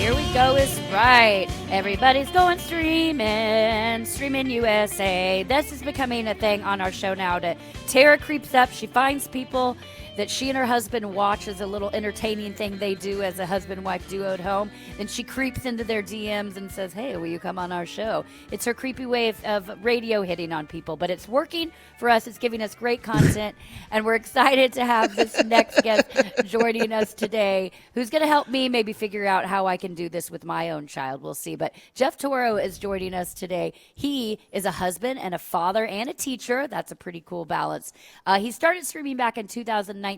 Here we go is right. Everybody's going streaming USA. This is becoming a thing on our show now. Tara creeps up. She finds people that she and her husband watch as a little entertaining thing they do as a husband-wife duo at home. Then she creeps into their DMs and says, hey, will you come on our show? It's her creepy way of radio hitting on people, but it's working for us. It's giving us great content, and we're excited to have this next guest joining us today, who's going to help me maybe figure out how I can do this with my own child. We'll see. But Geoff Toro is joining us today. He is a husband and a father and a teacher. That's a pretty cool balance. He started streaming back in 2019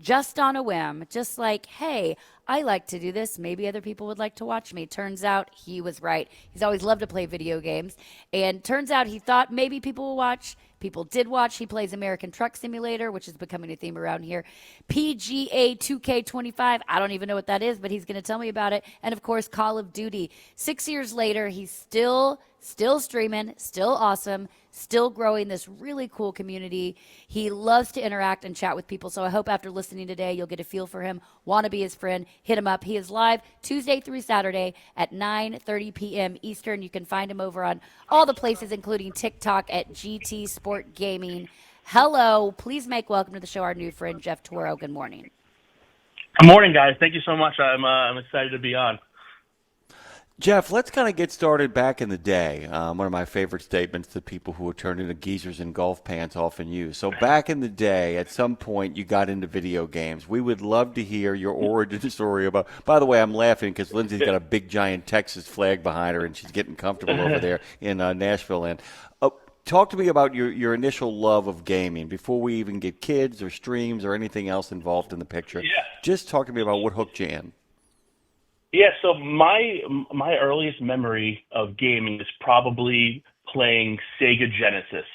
just on a whim, just like, hey, I like to do this. Maybe other people would like to watch me. Turns out he was right. He's always loved to play video games. And turns out he thought maybe people will watch. People did watch. He plays American Truck Simulator, which is becoming a theme around here. PGA 2K25. I don't even know what that is, but he's going to tell me about it. And, of course, Call of Duty. 6 years later, he's still streaming, still awesome, still growing this really cool community. He loves to interact and chat with people, so I hope after listening today you'll get a feel for him, want to be his friend, hit him up. He is live Tuesday through Saturday at 9:30 p.m. Eastern. You can find him over on all the places, including TikTok at GTsportgaming. Hello. Please make welcome to the show our new friend, Geoff Toro. Good morning. Good morning, guys. Thank you so much. I'm excited to be on. Geoff, let's kind of get started back in the day. One of my favorite statements that people who are turned into geezers in golf pants often use. So back in the day, at some point, you got into video games. We would love to hear your origin story about. By the way, I'm laughing because Lindsay's got a big, giant Texas flag behind her, and she's getting comfortable over there in Nashville. And talk to me about your initial love of gaming before we even get kids or streams or anything else involved in the picture. Yeah. Just talk to me about what hooked you in. Yeah, so my earliest memory of gaming is probably playing Sega Genesis,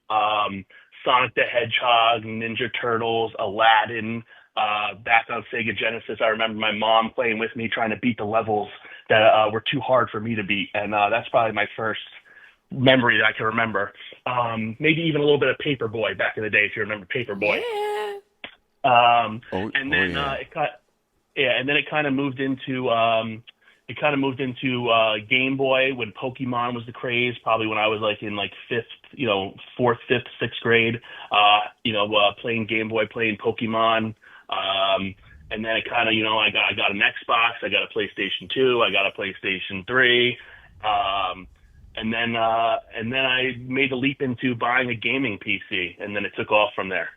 Sonic the Hedgehog, Ninja Turtles, Aladdin. Back on Sega Genesis, I remember my mom playing with me, trying to beat the levels that were too hard for me to beat, and that's probably my first memory that I can remember. Maybe even a little bit of Paperboy back in the day, if you remember Paperboy. Yeah. And then it kind of moved into Game Boy when Pokemon was the craze. Probably when I was in fourth, fifth, sixth grade. Playing Game Boy, playing Pokemon. And then it kind of I got an Xbox, I got a PlayStation 2, I got a PlayStation 3. And then I made the leap into buying a gaming PC, and then it took off from there.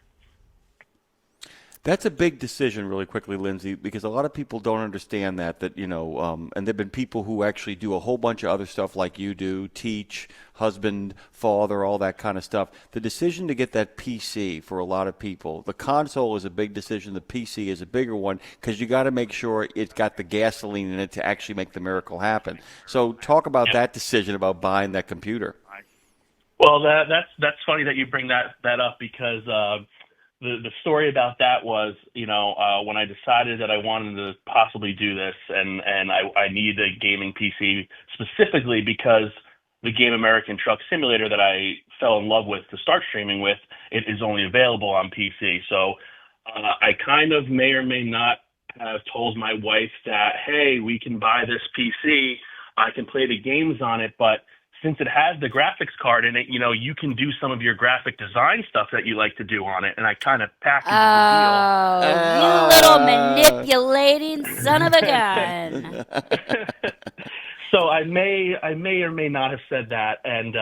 That's a big decision, really quickly, Lindsay, because a lot of people don't understand that and there have been people who actually do a whole bunch of other stuff like you do, teach, husband, father, all that kind of stuff. The decision to get that PC for a lot of people, the console is a big decision, the PC is a bigger one, because you got to make sure it's got the gasoline in it to actually make the miracle happen. So talk about that decision about buying that computer. Well, that's funny that you bring that up, because the story about that was, when I decided that I wanted to possibly do this, and I needed a gaming PC specifically because the game American Truck Simulator that I fell in love with to start streaming with, it is only available on PC. So I kind of may or may not have told my wife that, hey, we can buy this PC, I can play the games on it, but since it has the graphics card in it, you can do some of your graphic design stuff that you like to do on it. And I kind of packaged the deal. You little manipulating son of a gun. So I may or may not have said that. And,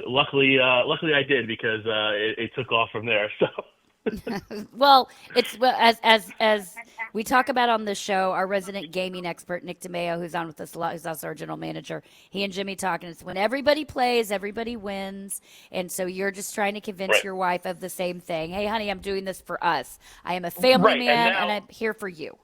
luckily I did, because it took off from there. So. Well, as we talk about on the show, our resident gaming expert, Nick DeMeo, who's on with us a lot, who's also our general manager, he and Jimmy talking. It's when everybody plays, everybody wins. And so you're just trying to convince your wife of the same thing. Hey, honey, I'm doing this for us. I am a family man, and I'm here for you.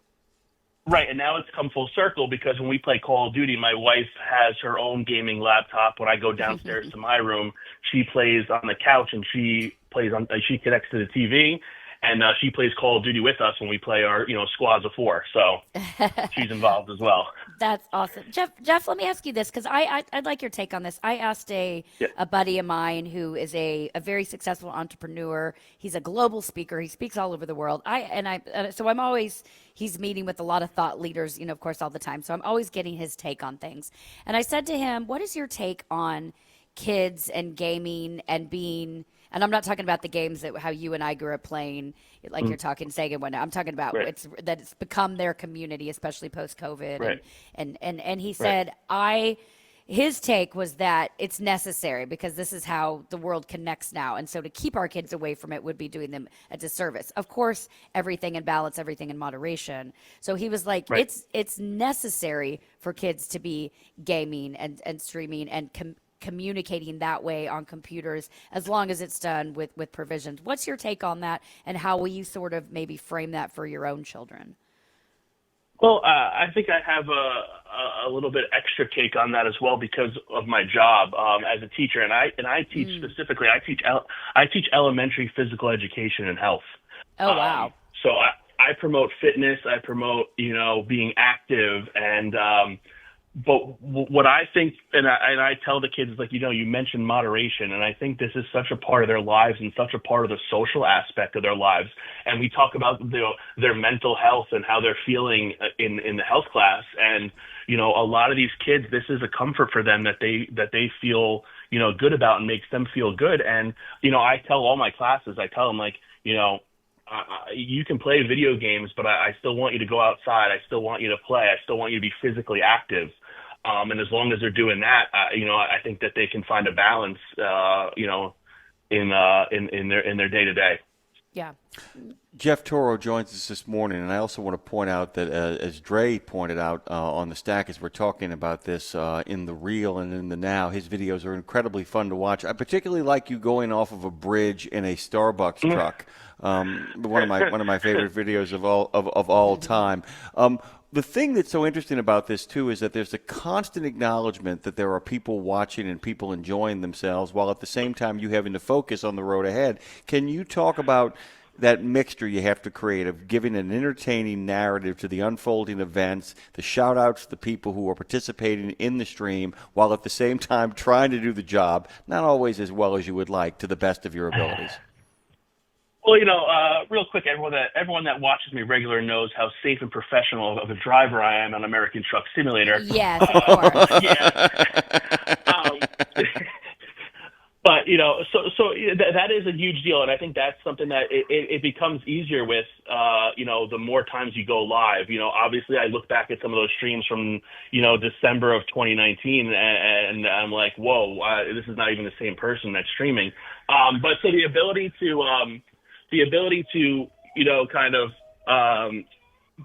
Right, and now it's come full circle, because when we play Call of Duty, my wife has her own gaming laptop. When I go downstairs to my room, she plays on the couch, and she connects to the TV, and she plays Call of Duty with us when we play our squads of four. So she's involved as well. That's awesome. Geoff, let me ask you this because I'd like your take on this. I asked a buddy of mine who is a very successful entrepreneur. He's a global speaker. He speaks all over the world. So I'm always, he's meeting with a lot of thought leaders, of course, all the time. So I'm always getting his take on things. And I said to him, what is your take on kids and gaming and being, and I'm not talking about the games that how you and I grew up playing, like you're talking Sega and whatnot. I'm talking about it's become their community, especially post COVID. Right. And he said his take was that it's necessary because this is how the world connects now. And so to keep our kids away from it would be doing them a disservice. Of course, everything in balance, everything in moderation. So he was like, it's necessary for kids to be gaming and streaming and communicating that way on computers as long as it's done with provisions. What's your take on that, and how will you sort of maybe frame that for your own children? Well, I think I have a little bit extra take on that as well because of my job as a teacher, and I teach specifically. I teach elementary physical education and health. Oh wow! So I promote fitness. I promote being active and. But what I think, and I tell the kids, like, you mentioned moderation, and I think this is such a part of their lives and such a part of the social aspect of their lives. And we talk about their mental health and how they're feeling in the health class. And, a lot of these kids, this is a comfort for them that they feel, good about and makes them feel good. And, I tell all my classes, I tell them, like, you can play video games, but I still want you to go outside. I still want you to play. I still want you to be physically active. And as long as they're doing that, I think that they can find a balance, in their day to day. Yeah. Geoff Toro joins us this morning, and I also want to point out that, as Dre pointed out on the stack, as we're talking about this in the real and in the now, his videos are incredibly fun to watch. I particularly like you going off of a bridge in a Starbucks truck. One of my favorite videos of all time. The thing that's so interesting about this, too, is that there's a constant acknowledgement that there are people watching and people enjoying themselves, while at the same time you having to focus on the road ahead. Can you talk about that mixture you have to create of giving an entertaining narrative to the unfolding events, the shout-outs to the people who are participating in the stream, while at the same time trying to do the job, not always as well as you would like, to the best of your abilities? Well, real quick, everyone that watches me regular knows how safe and professional of a driver I am on American Truck Simulator. Yes, of course. But so that is a huge deal, and I think that's something that it becomes easier with the more times you go live. Obviously, I look back at some of those streams from December of 2019, and I'm like, whoa, this is not even the same person that's streaming. But so the ability to kind of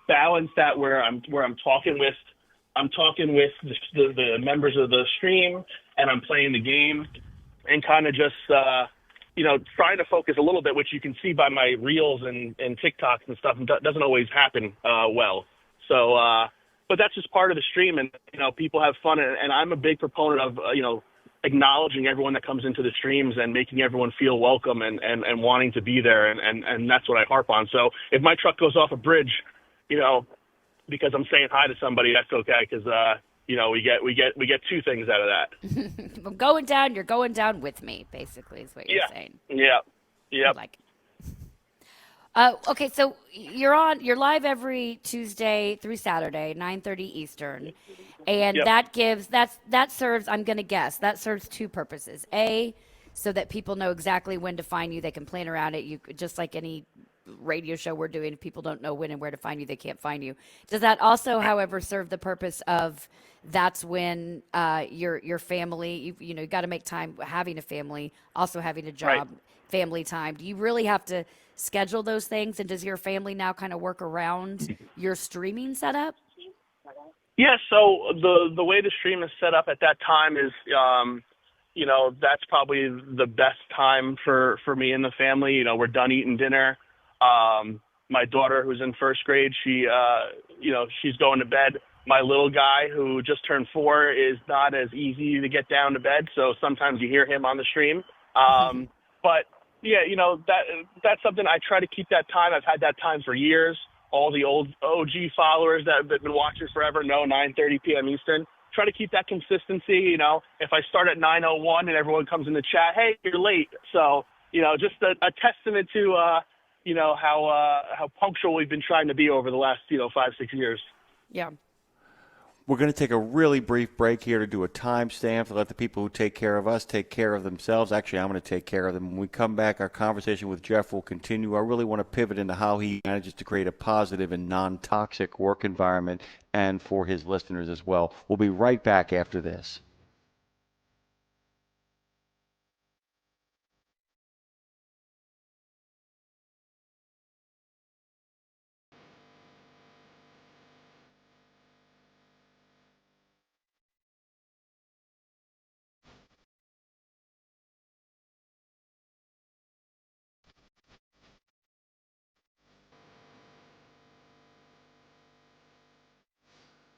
balance that where I'm talking with the members of the stream, and I'm playing the game, and kind of just trying to focus a little bit, which you can see by my reels and TikToks and stuff. Doesn't always happen well. So, but that's just part of the stream, and people have fun, and I'm a big proponent of acknowledging everyone that comes into the streams and making everyone feel welcome and wanting to be there. And that's what I harp on. So if my truck goes off a bridge, because I'm saying hi to somebody, that's okay. Cause, we get two things out of that. I'm going down. You're going down with me, basically, is what you're saying. Yeah. Yeah. Like, okay. So you're live every Tuesday through Saturday, 9:30 Eastern. And that serves, I'm going to guess, that serves two purposes. A, so that people know exactly when to find you. They can plan around it. You just like any radio show we're doing, if people don't know when and where to find you, they can't find you. Does that also, however, serve the purpose of that's when your family, you got to make time having a family, also having a job, family time. Do you really have to schedule those things? And does your family now kind of work around your streaming setup? Yeah, so the way the stream is set up at that time is, that's probably the best time for me and the family. We're done eating dinner. My daughter, who's in first grade, she's going to bed. My little guy, who just turned 4, is not as easy to get down to bed, so sometimes you hear him on the stream. But yeah, that's something I try to keep that time. I've had that time for years. all the old OG followers that have been watching forever know 9:30 p.m. Eastern. Try to keep that consistency. You know, if I start at 9:01 and everyone comes in the chat, hey, you're late. So, you know, just a testament to, you know, how punctual we've been trying to be over the last, 5-6 years. Yeah. We're going to take a really brief break here to do a timestamp to let the people who take care of us take care of themselves. Actually, I'm going to take care of them. When we come back, our conversation with Geoff will continue. I really want to pivot into how he manages to create a positive and non-toxic work environment and for his listeners as well. We'll be right back after this.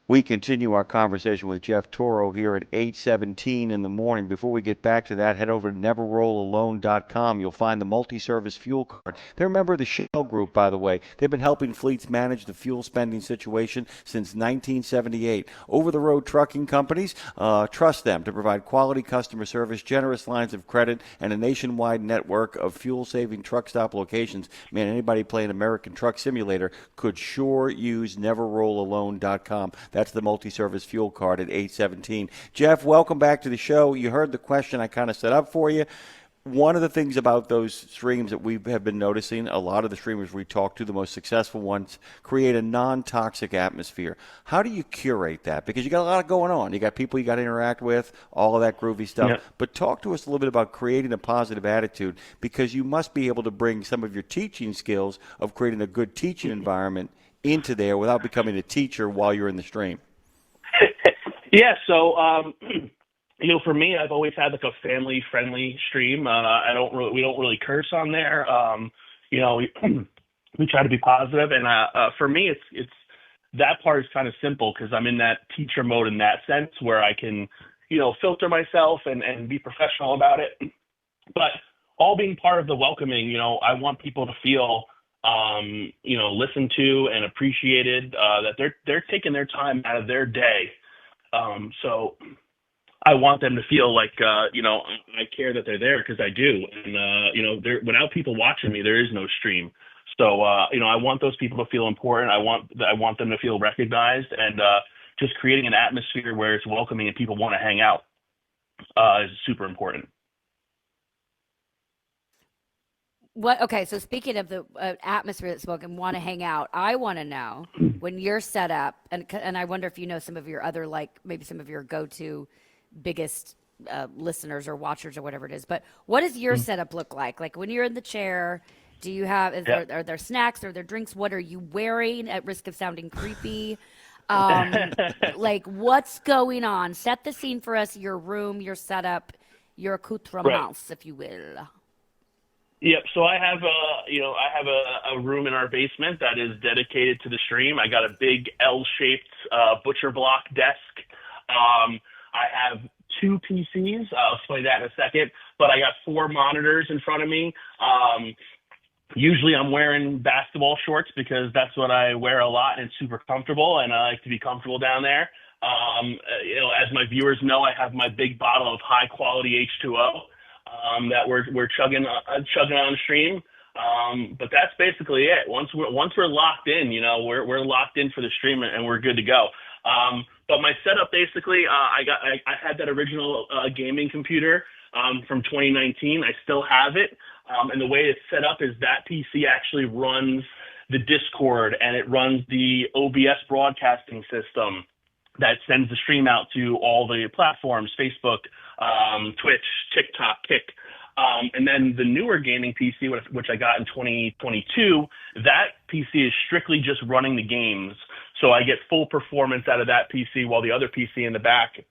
We continue our conversation with Geoff Toro here at 8:17 in the morning. Before we get back to that, head over to neverrollalone.com. You'll find the multi-service fuel card. They're a member of the Shell Group, by the way. They've been helping fleets manage the fuel spending situation since 1978. Over-the-road trucking companies, trust them to provide quality customer service, generous lines of credit, and a nationwide network of fuel-saving truck stop locations. Man, anybody playing American Truck Simulator could sure use neverrollalone.com. That's the multi-service fuel card at 817. Geoff, welcome back to the show. You heard the question I kind of set up for you. One of the things about those streams that we have been noticing, a lot of the streamers we talk to, the most successful ones, create a non-toxic atmosphere. How do you curate that? Because you got a lot going on. You got people you got to interact with, all of that groovy stuff. Yeah. But talk to us a little bit about creating a positive attitude, because you must be able to bring some of your teaching skills of creating a good teaching environment into there without becoming a teacher while you're in the stream. Yeah, so for me, I've always had like a family-friendly stream. We don't really curse on there. We try to be positive, and for me, it's that part is kind of simple because I'm in that teacher mode in that sense where I can, filter myself and be professional about it. But all being part of the welcoming, I want people to feel listened to and appreciated, that they're taking their time out of their day. So I want them to feel like, I care that they're there, because I do. And, without people watching me, there is no stream. So, I want those people to feel important. I want them to feel recognized, and just creating an atmosphere where it's welcoming and people want to hang out is super important. Okay, so speaking of the atmosphere that's spoken, want to hang out, I want to know when you're set up, and I wonder if you know some of your other, maybe some of your go-to biggest listeners or watchers or whatever it is, but what does your setup look like? Like when you're in the chair, do you have, are there snacks, are there drinks? What are you wearing, at risk of sounding creepy? What's going on? Set the scene for us, your room, your setup, your accoutrements, if you will. Yep. So I have a room in our basement that is dedicated to the stream. I got a big L-shaped butcher block desk. I have 2 PCs. I'll explain that in a second. But I got 4 monitors in front of me. Usually I'm wearing basketball shorts because that's what I wear a lot, and it's super comfortable, and I like to be comfortable down there. As my viewers know, I have my big bottle of high-quality H2O. That we're chugging on stream, but that's basically it. Once we're locked in, we're locked in for the stream, and we're good to go. But my setup basically, I had that original gaming computer from 2019. I still have it, and the way it's set up is that PC actually runs the Discord, and it runs the OBS broadcasting system that sends the stream out to all the platforms: Facebook, Twitch, TikTok, Kick. And then the newer gaming PC, which I got in 2022, that PC is strictly just running the games. So I get full performance out of that PC, while the other PC in the back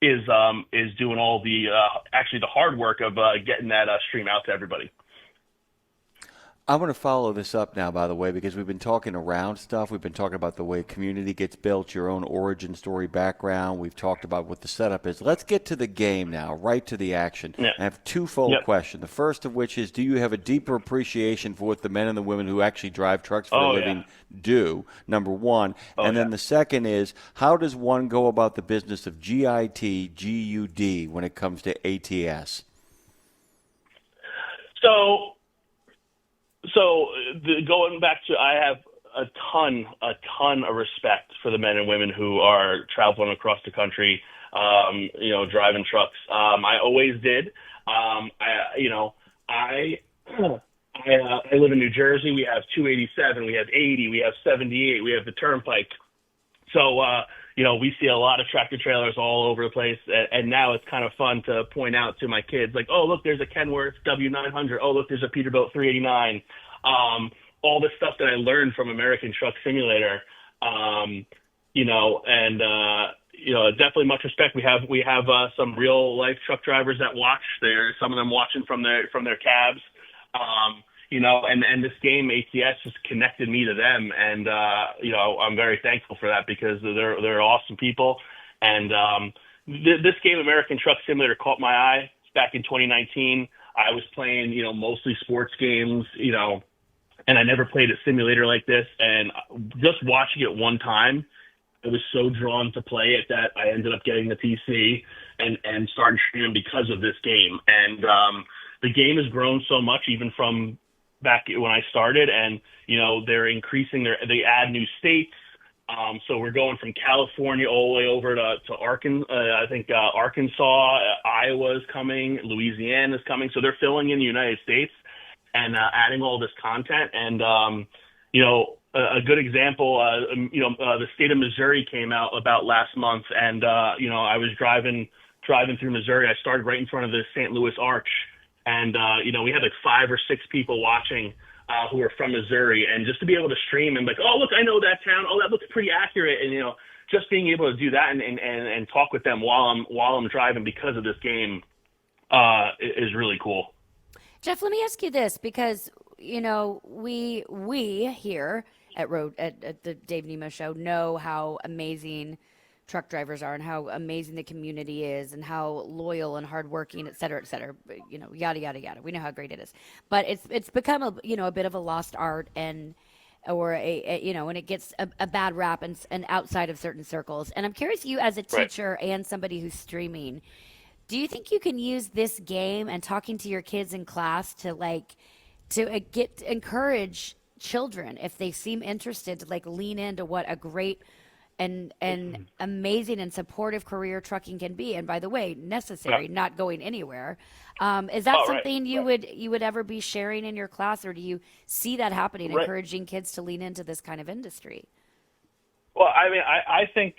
is doing all the actually the hard work of getting that stream out to everybody. I'm going to follow this up now, by the way, because we've been talking around stuff. We've been talking about the way a community gets built, your own origin story background. We've talked about what the setup is. Let's get to the game now, right to the action. Yeah. I have twofold Yep. question. The first of which is, do you have a deeper appreciation for what the men and the women who actually drive trucks for a living do, number one? And then the second is, how does one go about the business of GIT, when it comes to ATS? Going back to, I have a ton of respect for the men and women who are traveling across the country, driving trucks. I always did. I live in New Jersey. We have 287, we have 80, we have 78, we have the Turnpike. So, we see a lot of tractor trailers all over the place, and now it's kind of fun to point out to my kids, like, oh, look, there's a Kenworth W900. Oh, look, there's a Peterbilt 389. All the stuff that I learned from American Truck Simulator, definitely much respect. We have some real life truck drivers that watch. There, some of them watching from their cabs. And this game ATS has connected me to them, and I'm very thankful for that because they're awesome people. And this game, American Truck Simulator, caught my eye back in 2019. I was playing, mostly sports games, and I never played a simulator like this. And just watching it one time, I was so drawn to play it that I ended up getting the PC and started streaming because of this game. And the game has grown so much, even from back when I started, and they're increasing they add new states. So we're going from California all the way over to Arkansas. I think Arkansas, Iowa is coming, Louisiana is coming. So they're filling in the United States and adding all this content. And a good example, the state of Missouri came out about last month, and I was driving through Missouri. I started right in front of the St. Louis Arch. And, we had like 5 or 6 people watching who are from Missouri. And just to be able to stream and like, oh, look, I know that town. Oh, that looks pretty accurate. And, just being able to do that and talk with them while I'm driving because of this game is really cool. Geoff, let me ask you this, because, we here at the Dave Nemo Show know how amazing truck drivers are and how amazing the community is and how loyal and hardworking, et cetera, yada, yada, yada. We know how great it is. But it's become a bit of a lost art, and it gets a bad rap and outside of certain circles. And I'm curious, you as a teacher and somebody who's streaming, do you think you can use this game and talking to your kids in class to encourage children, if they seem interested, to lean into what a great and amazing and supportive career trucking can be, and by the way, necessary, not going anywhere. Is that something you would ever be sharing in your class, or do you see that happening, encouraging kids to lean into this kind of industry? Well, I mean, I think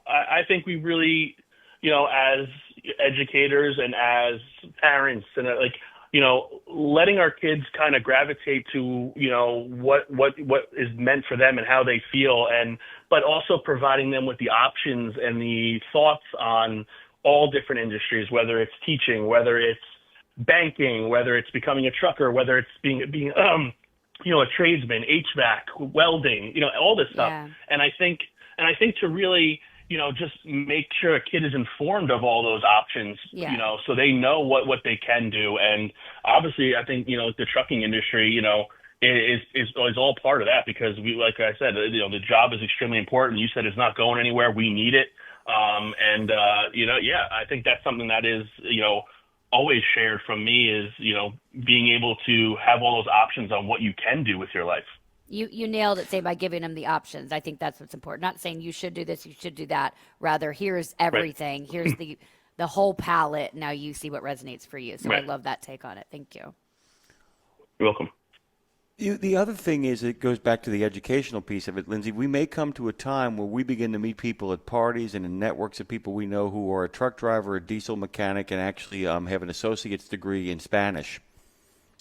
I think we really, as educators and as parents, and letting our kids kind of gravitate to, what is meant for them and how they feel, but also providing them with the options and the thoughts on all different industries, whether it's teaching, whether it's banking, whether it's becoming a trucker, whether it's being a tradesman, HVAC, welding, all this stuff. Yeah. And I think to really, just make sure a kid is informed of all those options, so they know what they can do. And obviously, I think, the trucking industry, is all part of that, because like I said, the job is extremely important. You said it's not going anywhere. We need it. I think that's something that is, always shared from me is, being able to have all those options on what you can do with your life. You nailed it, say, by giving them the options. I think that's what's important. Not saying you should do this, you should do that. Rather, here's everything. Right. Here's the whole palette. Now you see what resonates for you. So I love that take on it. Thank you. You're welcome. The other thing is, it goes back to the educational piece of it, Lindsay. We may come to a time where we begin to meet people at parties and in networks of people we know who are a truck driver, a diesel mechanic, and actually have an associate's degree in Spanish.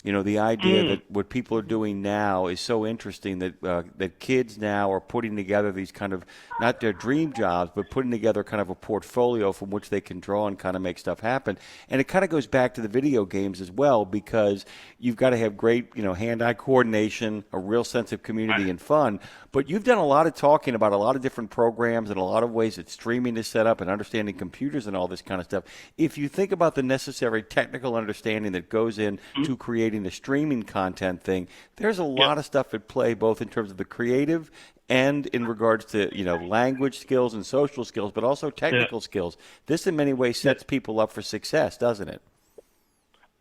The idea that what people are doing now is so interesting that that kids now are putting together these kind of, not their dream jobs, but putting together kind of a portfolio from which they can draw and kind of make stuff happen. And it kind of goes back to the video games as well, because you've got to have great, hand-eye coordination, a real sense of community and fun. But you've done a lot of talking about a lot of different programs and a lot of ways that streaming is set up and understanding computers and all this kind of stuff. If you think about the necessary technical understanding that goes into creating the streaming content thing, there's a lot of stuff at play, both in terms of the creative and in regards to language skills and social skills, but also technical skills. This in many ways sets people up for success, doesn't it?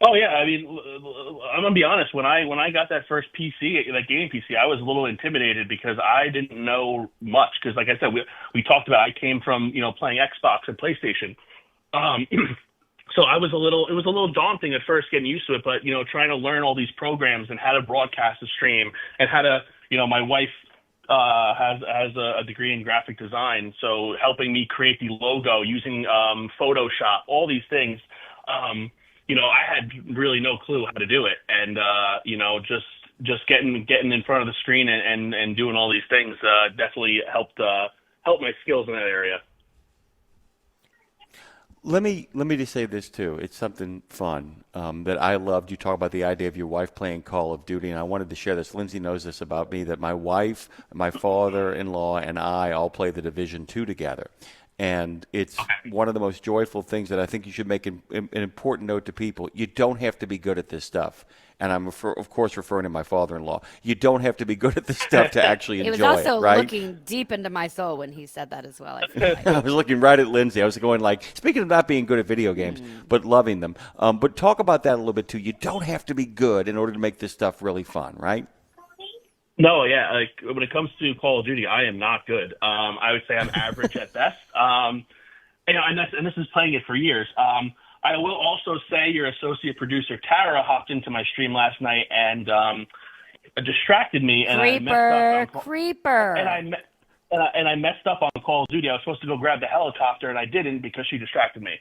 Oh yeah, I mean, I'm gonna be honest. When I got that first PC, that gaming PC, I was a little intimidated because I didn't know much. Because, like I said, we talked about, I came from playing Xbox and PlayStation, so it was a little daunting at first getting used to it. But trying to learn all these programs and how to broadcast a stream and how to, my wife has a degree in graphic design, so helping me create the logo using Photoshop, all these things. I had really no clue how to do it, and just getting in front of the screen and doing all these things definitely helped my skills in that area. Let me just say this too. It's something fun that I loved. You talk about the idea of your wife playing Call of Duty, and I wanted to share this. Lindsay knows this about me, that my wife, my father-in-law, and I all play the Division II together. And it's one of the most joyful things that I think you should make an important note to people. You don't have to be good at this stuff. And I'm, of course, referring to my father-in-law. You don't have to be good at this stuff to actually enjoy it, right? He was also looking deep into my soul when he said that as well, I feel like. I was looking right at Lindsay. I was going like, speaking of not being good at video games, but loving them. But talk about that a little bit, too. You don't have to be good in order to make this stuff really fun, right? No, yeah. Like when it comes to Call of Duty, I am not good. I would say I'm average at best. And this is playing it for years. I will also say your associate producer Tara hopped into my stream last night and distracted me. And Creeper. And I messed up on Call of Duty. I was supposed to go grab the helicopter, and I didn't because she distracted me.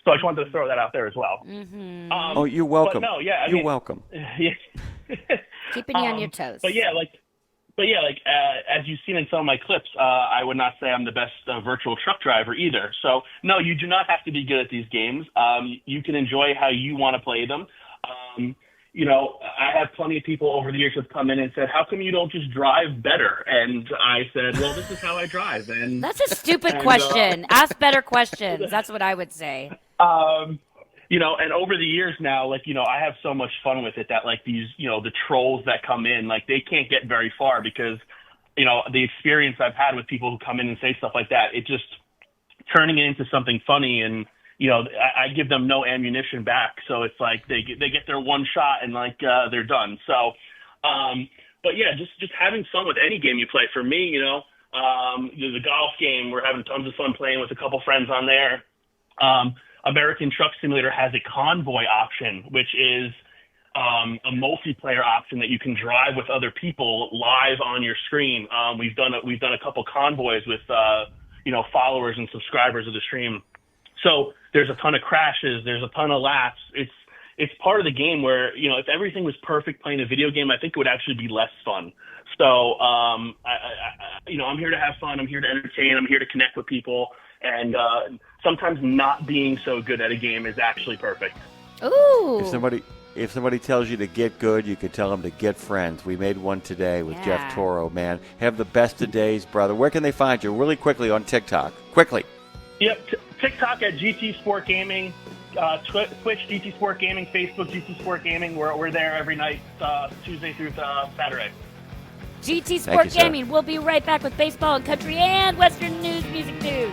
So I just wanted to throw that out there as well. Oh, you're welcome. No, yeah, you're welcome. Yeah. Keeping you on your toes. As you've seen in some of my clips, I would not say I'm the best virtual truck driver either. So, no, you do not have to be good at these games. You can enjoy how you want to play them. I have plenty of people over the years who have come in and said, how come you don't just drive better? And I said, well, this is how I drive. And that's a stupid question. Ask better questions. That's what I would say. And over the years now, I have so much fun with it that these, the trolls that come in, they can't get very far because, the experience I've had with people who come in and say stuff like that, it just turning it into something funny. And, I give them no ammunition back. So it's like they get their one shot and they're done. So, but yeah, just having fun with any game you play. For me, the golf game, we're having tons of fun playing with a couple friends on there. American Truck Simulator has a convoy option, which is a multiplayer option that you can drive with other people live on your screen. We've done a couple convoys with followers and subscribers of the stream. So there's a ton of crashes, there's a ton of laps. It's part of the game where if everything was perfect playing a video game, I think it would actually be less fun. So I'm here to have fun. I'm here to entertain. I'm here to connect with people. And sometimes not being so good at a game is actually perfect. Ooh. If somebody tells you to get good, you could tell them to get friends. We made one today with Geoff Toro, man. Have the best of days, brother. Where can they find you? Really quickly on TikTok. Quickly. Yep. TikTok at GTsportgaming, Twitch GTsportgaming, Facebook GTsportgaming. We're there every night, Tuesday through Saturday. GT Sport Gaming. We'll be right back with baseball and country and Western news, music news.